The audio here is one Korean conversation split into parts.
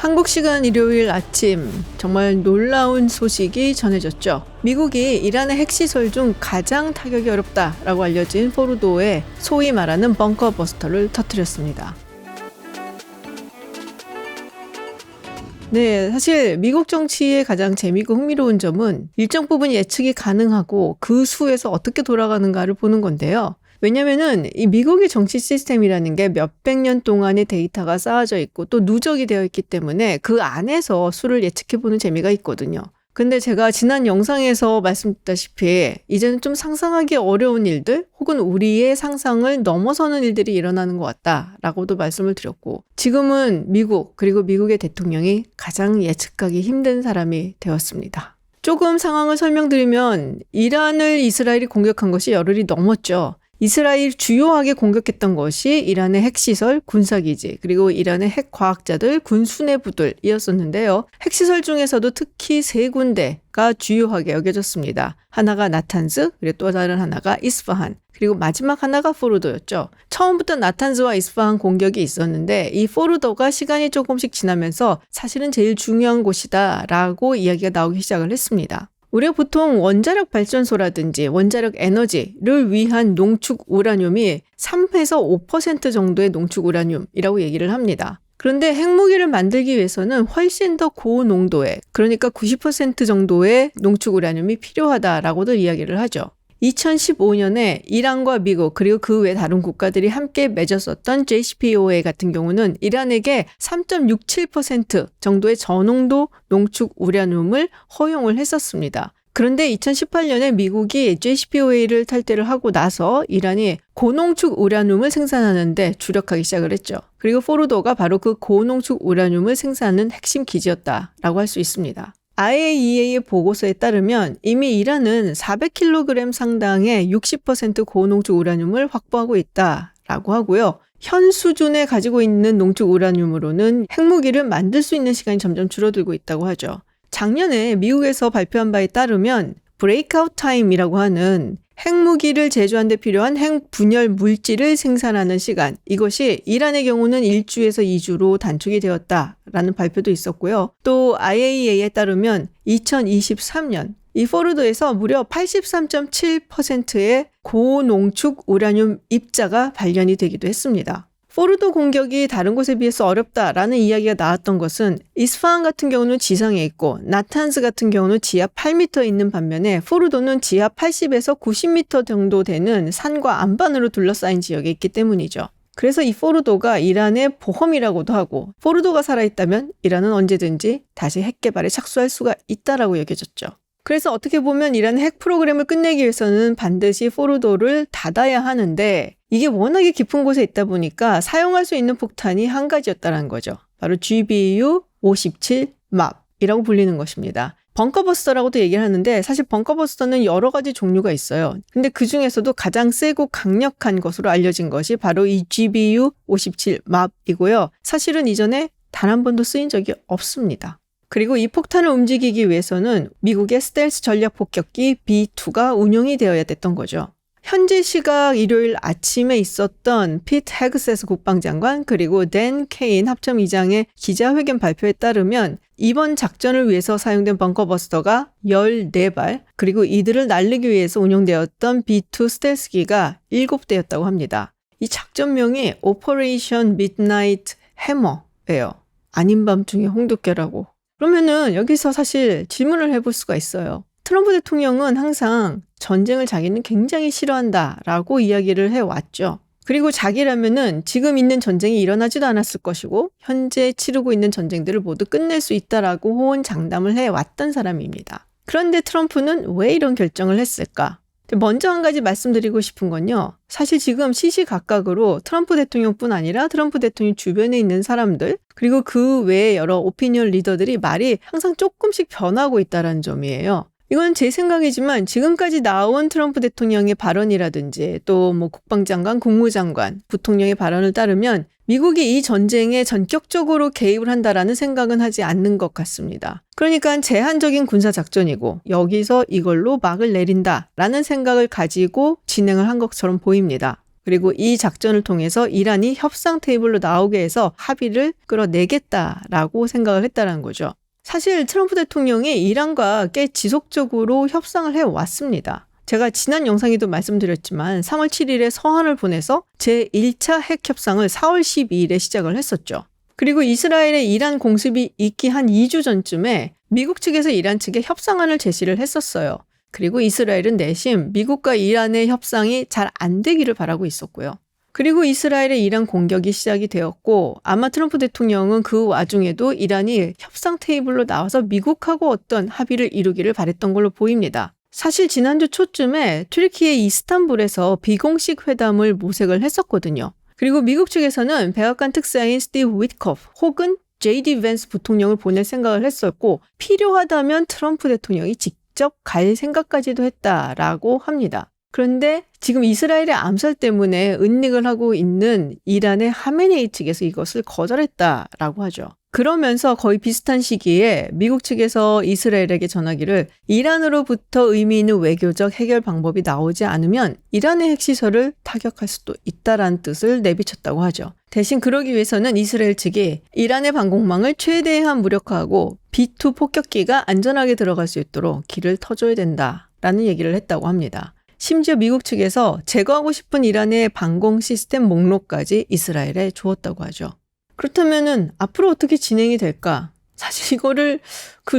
한국 시간 일요일 아침 정말 놀라운 소식이 전해졌죠. 미국이 이란의 핵시설 중 가장 타격이 어렵다라고 알려진 포르도에 소위 말하는 벙커버스터를 터뜨렸습니다. 네, 사실 미국 정치의 가장 재미있고 흥미로운 점은 일정 부분 예측이 가능하고 그 수에서 어떻게 돌아가는가를 보는 건데요. 왜냐면은 이 미국의 정치 시스템이라는 게 몇백 년 동안의 데이터가 쌓아져 있고 또 누적이 되어 있기 때문에 그 안에서 수를 예측해보는 재미가 있거든요. 근데 제가 지난 영상에서 말씀드렸다시피 이제는 좀 상상하기 어려운 일들 혹은 우리의 상상을 넘어서는 일들이 일어나는 것 같다라고도 말씀을 드렸고, 지금은 미국 그리고 미국의 대통령이 가장 예측하기 힘든 사람이 되었습니다. 조금 상황을 설명드리면 이란을 이스라엘이 공격한 것이 열흘이 넘었죠. 이스라엘 주요하게 공격했던 것이 이란의 핵시설, 군사기지, 그리고 이란의 핵과학자들, 군수뇌부들이었었는데요. 핵시설 중에서도 특히 세 군데가 주요하게 여겨졌습니다. 하나가 나탄즈, 그리고 또 다른 하나가 이스파한, 그리고 마지막 하나가 포르도였죠. 처음부터 나탄즈와 이스파한 공격이 있었는데 이 포르도가 시간이 조금씩 지나면서 사실은 제일 중요한 곳이다라고 이야기가 나오기 시작을 했습니다. 우리가 보통 원자력 발전소라든지 원자력 에너지를 위한 농축 우라늄이 3에서 5% 정도의 농축 우라늄이라고 얘기를 합니다. 그런데 핵무기를 만들기 위해서는 훨씬 더 고농도의, 그러니까 90% 정도의 농축 우라늄이 필요하다라고들 이야기를 하죠. 2015년에 이란과 미국 그리고 그 외 다른 국가들이 함께 맺었었던 JCPOA 같은 경우는 이란에게 3.67% 정도의 저농도 농축 우라늄을 허용을 했었습니다. 그런데 2018년에 미국이 JCPOA를 탈퇴를 하고 나서 이란이 고농축 우라늄을 생산하는데 주력하기 시작을 했죠. 그리고 포르도가 바로 그 고농축 우라늄을 생산하는 핵심 기지였다라고 할 수 있습니다. IAEA의 보고서에 따르면 이미 이란은 400kg 상당의 60% 고농축 우라늄을 확보하고 있다라고 하고요. 현 수준에 가지고 있는 농축 우라늄으로는 핵무기를 만들 수 있는 시간이 점점 줄어들고 있다고 하죠. 작년에 미국에서 발표한 바에 따르면 브레이크아웃 타임이라고 하는 핵무기를 제조하는 데 필요한 핵 분열 물질을 생산하는 시간, 이것이 이란의 경우는 1주에서 2주로 단축이 되었다라는 발표도 있었고요. 또 IAEA에 따르면 2023년 이 포르도에서 무려 83.7%의 고농축 우라늄 입자가 발견이 되기도 했습니다. 포르도 공격이 다른 곳에 비해서 어렵다라는 이야기가 나왔던 것은 이스파한 같은 경우는 지상에 있고 나탄즈 같은 경우는 지하 8m 있는 반면에 포르도는 지하 80에서 90m 정도 되는 산과 안반으로 둘러싸인 지역에 있기 때문이죠. 그래서 이 포르도가 이란의 보험이라고도 하고, 포르도가 살아있다면 이란은 언제든지 다시 핵 개발에 착수할 수가 있다라고 여겨졌죠. 그래서 어떻게 보면 이란의 핵 프로그램을 끝내기 위해서는 반드시 포르도를 닫아야 하는데 이게 워낙에 깊은 곳에 있다 보니까 사용할 수 있는 폭탄이 한 가지였다는 거죠. 바로 GBU-57 MAP이라고 불리는 것입니다. 벙커버스터라고도 얘기를 하는데 사실 벙커버스터는 여러 가지 종류가 있어요. 근데 그 중에서도 가장 세고 강력한 것으로 알려진 것이 바로 이 GBU-57 MAP이고요. 사실은 이전에 단 한 번도 쓰인 적이 없습니다. 그리고 이 폭탄을 움직이기 위해서는 미국의 스텔스 전략 폭격기 B2가 운용이 되어야 됐던 거죠. 현지 시각 일요일 아침에 있었던 피트 헤그세스 국방장관 그리고 댄 케인 합참의장의 기자회견 발표에 따르면 이번 작전을 위해서 사용된 벙커버스터가 14발, 그리고 이들을 날리기 위해서 운용되었던 B2 스텔스기가 7대였다고 합니다. 이 작전명이 오퍼레이션 미드나이트 해머예요. 아닌 밤중에 홍두깨라고. 그러면은 여기서 사실 질문을 해볼 수가 있어요. 트럼프 대통령은 항상 전쟁을 자기는 굉장히 싫어한다라고 이야기를 해왔죠. 그리고 자기라면은 지금 있는 전쟁이 일어나지도 않았을 것이고 현재 치르고 있는 전쟁들을 모두 끝낼 수 있다라고 호언장담을 해왔던 사람입니다. 그런데 트럼프는 왜 이런 결정을 했을까? 먼저 한 가지 말씀드리고 싶은 건요. 사실 지금 시시각각으로 트럼프 대통령뿐 아니라 트럼프 대통령 주변에 있는 사람들 그리고 그 외에 여러 오피니언 리더들이 말이 항상 조금씩 변하고 있다는 점이에요. 이건 제 생각이지만 지금까지 나온 트럼프 대통령의 발언이라든지 또 뭐 국방장관, 국무장관, 부통령의 발언을 따르면 미국이 이 전쟁에 전격적으로 개입을 한다라는 생각은 하지 않는 것 같습니다. 그러니까 제한적인 군사작전이고 여기서 이걸로 막을 내린다라는 생각을 가지고 진행을 한 것처럼 보입니다. 그리고 이 작전을 통해서 이란이 협상 테이블로 나오게 해서 합의를 끌어내겠다라고 생각을 했다는 거죠. 사실 트럼프 대통령이 이란과 꽤 지속적으로 협상을 해왔습니다. 제가 지난 영상에도 말씀드렸지만 3월 7일에 서한을 보내서 제1차 핵 협상을 4월 12일에 시작을 했었죠. 그리고 이스라엘의 이란 공습이 있기 한 2주 전쯤에 미국 측에서 이란 측에 협상안을 제시를 했었어요. 그리고 이스라엘은 내심 미국과 이란의 협상이 잘 안 되기를 바라고 있었고요. 그리고 이스라엘의 이란 공격이 시작이 되었고 아마 트럼프 대통령은 그 와중에도 이란이 협상 테이블로 나와서 미국하고 어떤 합의를 이루기를 바랬던 걸로 보입니다. 사실 지난주 초쯤에 튀르키예 이스탄불에서 비공식 회담을 모색을 했었거든요. 그리고 미국 측에서는 백악관 특사인 스티브 위트코프 혹은 JD 벤스 부통령을 보낼 생각을 했었고 필요하다면 트럼프 대통령이 직접 갈 생각까지도 했다라고 합니다. 그런데 지금 이스라엘의 암살 때문에 은닉을 하고 있는 이란의 하메네이 측에서 이것을 거절했다라고 하죠. 그러면서 거의 비슷한 시기에 미국 측에서 이스라엘에게 전하기를 이란으로부터 의미 있는 외교적 해결 방법이 나오지 않으면 이란의 핵시설을 타격할 수도 있다라는 뜻을 내비쳤다고 하죠. 대신 그러기 위해서는 이스라엘 측이 이란의 방공망을 최대한 무력화하고 B2 폭격기가 안전하게 들어갈 수 있도록 길을 터줘야 된다라는 얘기를 했다고 합니다. 심지어 미국 측에서 제거하고 싶은 이란의 방공 시스템 목록까지 이스라엘에 주었다고 하죠. 그렇다면은 앞으로 어떻게 진행이 될까? 사실 이거를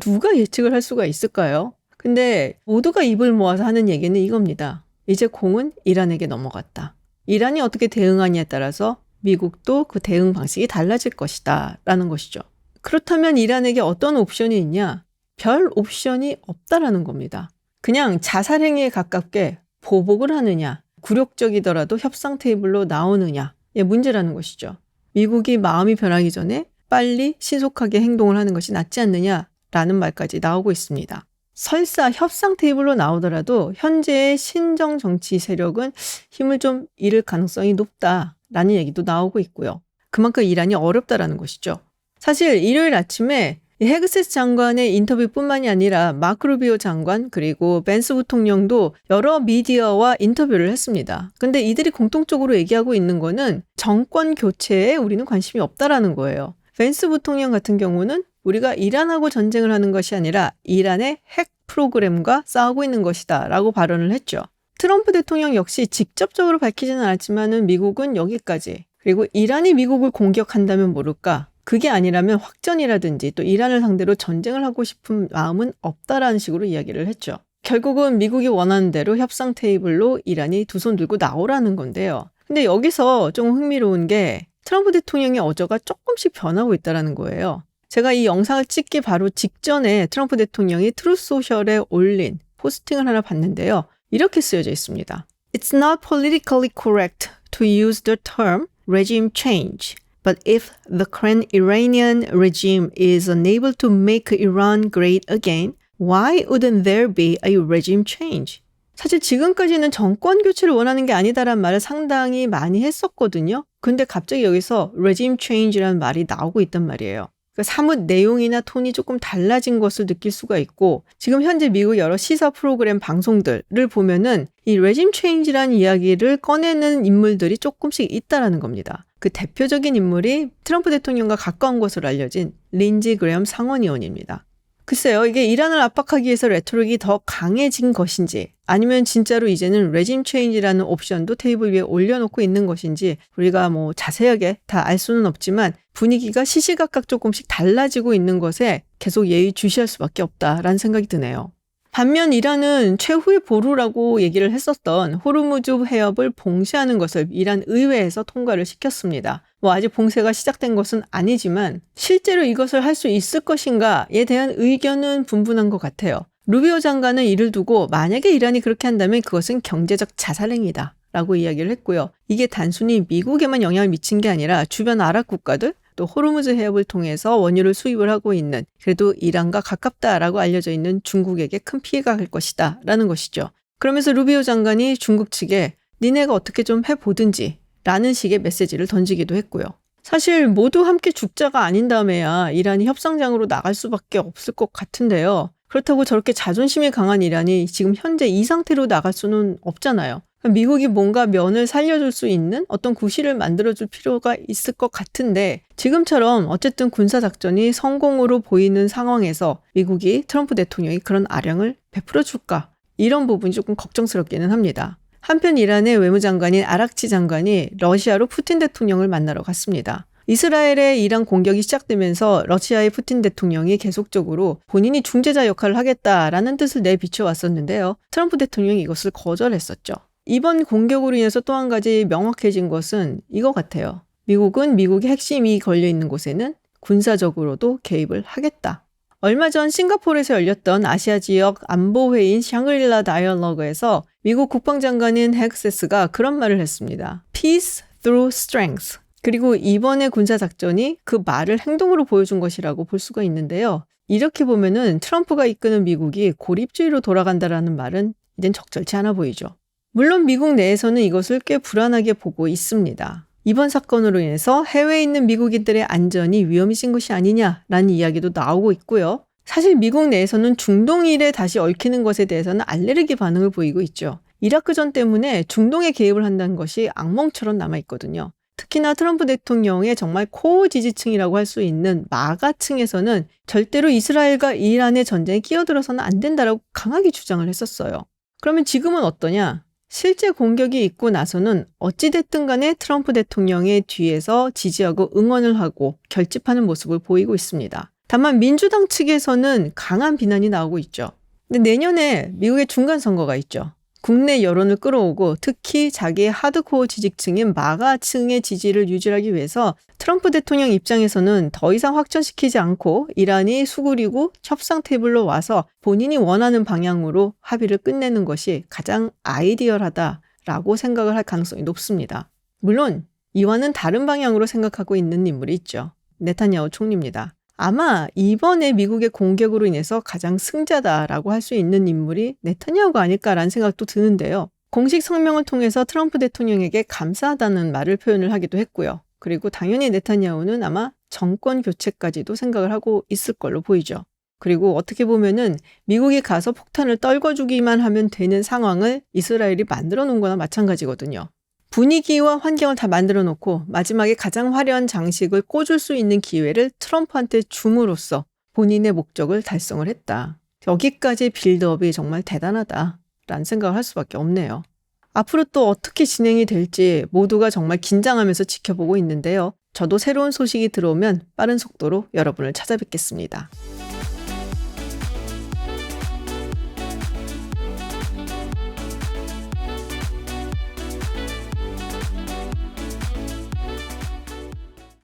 누가 예측을 할 수가 있을까요? 근데 모두가 입을 모아서 하는 얘기는 이겁니다. 이제 공은 이란에게 넘어갔다. 이란이 어떻게 대응하냐에 따라서 미국도 그 대응 방식이 달라질 것이다 라는 것이죠. 그렇다면 이란에게 어떤 옵션이 있냐? 별 옵션이 없다라는 겁니다. 그냥 자살행위에 가깝게 보복을 하느냐, 굴욕적이더라도 협상 테이블로 나오느냐, 문제라는 것이죠. 미국이 마음이 변하기 전에 빨리 신속하게 행동을 하는 것이 낫지 않느냐라는 말까지 나오고 있습니다. 설사 협상 테이블로 나오더라도 현재의 신정 정치 세력은 힘을 좀 잃을 가능성이 높다라는 얘기도 나오고 있고요. 그만큼 이란이 어렵다라는 것이죠. 사실 일요일 아침에 헤그세스 장관의 인터뷰뿐만이 아니라 마크 루비오 장관 그리고 벤스 부통령도 여러 미디어와 인터뷰를 했습니다. 근데 이들이 공통적으로 얘기하고 있는 거는 정권 교체에 우리는 관심이 없다라는 거예요. 벤스 부통령 같은 경우는 우리가 이란하고 전쟁을 하는 것이 아니라 이란의 핵 프로그램과 싸우고 있는 것이다 라고 발언을 했죠. 트럼프 대통령 역시 직접적으로 밝히지는 않았지만은 미국은 여기까지, 그리고 이란이 미국을 공격한다면 모를까, 그게 아니라면 확전이라든지 또 이란을 상대로 전쟁을 하고 싶은 마음은 없다라는 식으로 이야기를 했죠. 결국은 미국이 원하는 대로 협상 테이블로 이란이 두 손 들고 나오라는 건데요. 근데 여기서 좀 흥미로운 게 트럼프 대통령의 어조가 조금씩 변하고 있다는 거예요. 제가 이 영상을 찍기 바로 직전에 트럼프 대통령이 트루소셜에 올린 포스팅을 하나 봤는데요. 이렇게 쓰여져 있습니다. It's not politically correct to use the term regime change. But if the current Iranian regime is unable to make Iran great again, why wouldn't there be a regime change? 사실 지금까지는 정권 교체를 원하는 게 아니다라는 말을 상당히 많이 했었거든요. 근데 갑자기 여기서 regime change라는 말이 나오고 있단 말이에요. 그러니까 사뭇 내용이나 톤이 조금 달라진 것을 느낄 수가 있고, 지금 현재 미국 여러 시사 프로그램 방송들을 보면은 이 regime change라는 이야기를 꺼내는 인물들이 조금씩 있다라는 겁니다. 그 대표적인 인물이 트럼프 대통령과 가까운 것으로 알려진 린지 그레엄 상원의원입니다. 글쎄요, 이게 이란을 압박하기 위해서 레토릭이 더 강해진 것인지 아니면 진짜로 이제는 레짐 체인지라는 옵션도 테이블 위에 올려놓고 있는 것인지 우리가 자세하게 다 알 수는 없지만 분위기가 시시각각 조금씩 달라지고 있는 것에 계속 예의주시할 수밖에 없다라는 생각이 드네요. 반면 이란은 최후의 보루라고 얘기를 했었던 호르무즈 해협을 봉쇄하는 것을 이란 의회에서 통과를 시켰습니다. 아직 봉쇄가 시작된 것은 아니지만 실제로 이것을 할 수 있을 것인가에 대한 의견은 분분한 것 같아요. 루비오 장관은 이를 두고 만약에 이란이 그렇게 한다면 그것은 경제적 자살행위다 라고 이야기를 했고요. 이게 단순히 미국에만 영향을 미친 게 아니라 주변 아랍 국가들, 또 호르무즈 해협을 통해서 원유를 수입을 하고 있는, 그래도 이란과 가깝다라고 알려져 있는 중국에게 큰 피해가 갈 것이다 라는 것이죠. 그러면서 루비오 장관이 중국 측에 니네가 어떻게 좀 해보든지 라는 식의 메시지를 던지기도 했고요. 사실 모두 함께 죽자가 아닌 다음에야 이란이 협상장으로 나갈 수밖에 없을 것 같은데요. 그렇다고 저렇게 자존심이 강한 이란이 지금 현재 이 상태로 나갈 수는 없잖아요. 미국이 뭔가 면을 살려줄 수 있는 어떤 구실을 만들어줄 필요가 있을 것 같은데 지금처럼 어쨌든 군사작전이 성공으로 보이는 상황에서 미국이 트럼프 대통령이 그런 아량을 베풀어 줄까? 이런 부분이 조금 걱정스럽기는 합니다. 한편 이란의 외무장관인 아락치 장관이 러시아로 푸틴 대통령을 만나러 갔습니다. 이스라엘의 이란 공격이 시작되면서 러시아의 푸틴 대통령이 계속적으로 본인이 중재자 역할을 하겠다라는 뜻을 내비쳐 왔었는데요. 트럼프 대통령이 이것을 거절했었죠. 이번 공격으로 인해서 또 한 가지 명확해진 것은 이거 같아요. 미국은 미국의 핵심이 걸려있는 곳에는 군사적으로도 개입을 하겠다. 얼마 전 싱가포르에서 열렸던 아시아 지역 안보회의인 샹그릴라 다이얼로그에서 미국 국방장관인 헥세스가 그런 말을 했습니다. Peace through strength. 그리고 이번의 군사작전이 그 말을 행동으로 보여준 것이라고 볼 수가 있는데요. 이렇게 보면은 트럼프가 이끄는 미국이 고립주의로 돌아간다라는 말은 이젠 적절치 않아 보이죠. 물론 미국 내에서는 이것을 꽤 불안하게 보고 있습니다. 이번 사건으로 인해서 해외에 있는 미국인들의 안전이 위험해진 것이 아니냐라는 이야기도 나오고 있고요. 사실 미국 내에서는 중동일에 다시 얽히는 것에 대해서는 알레르기 반응을 보이고 있죠. 이라크전 때문에 중동에 개입을 한다는 것이 악몽처럼 남아있거든요. 특히나 트럼프 대통령의 정말 코어 지지층이라고 할 수 있는 마가층에서는 절대로 이스라엘과 이란의 전쟁에 끼어들어서는 안 된다라고 강하게 주장을 했었어요. 그러면 지금은 어떠냐? 실제 공격이 있고 나서는 어찌됐든 간에 트럼프 대통령의 뒤에서 지지하고 응원을 하고 결집하는 모습을 보이고 있습니다. 다만 민주당 측에서는 강한 비난이 나오고 있죠. 근데 내년에 미국의 중간선거가 있죠. 국내 여론을 끌어오고 특히 자기의 하드코어 지지층인 마가층의 지지를 유지하기 위해서 트럼프 대통령 입장에서는 더 이상 확전시키지 않고 이란이 수그리고 협상 테이블로 와서 본인이 원하는 방향으로 합의를 끝내는 것이 가장 아이디얼하다라고 생각을 할 가능성이 높습니다. 물론 이와는 다른 방향으로 생각하고 있는 인물이 있죠. 네타냐후 총리입니다. 아마 이번에 미국의 공격으로 인해서 가장 승자다라고 할 수 있는 인물이 네타냐후가 아닐까라는 생각도 드는데요. 공식 성명을 통해서 트럼프 대통령에게 감사하다는 말을 표현을 하기도 했고요. 그리고 당연히 네타냐후는 아마 정권 교체까지도 생각을 하고 있을 걸로 보이죠. 그리고 어떻게 보면은 미국이 가서 폭탄을 떨궈주기만 하면 되는 상황을 이스라엘이 만들어 놓은 거나 마찬가지거든요. 분위기와 환경을 다 만들어 놓고 마지막에 가장 화려한 장식을 꽂을 수 있는 기회를 트럼프한테 줌으로써 본인의 목적을 달성을 했다. 여기까지 빌드업이 정말 대단하다라는 생각을 할 수밖에 없네요. 앞으로 또 어떻게 진행이 될지 모두가 정말 긴장하면서 지켜보고 있는데요. 저도 새로운 소식이 들어오면 빠른 속도로 여러분을 찾아뵙겠습니다.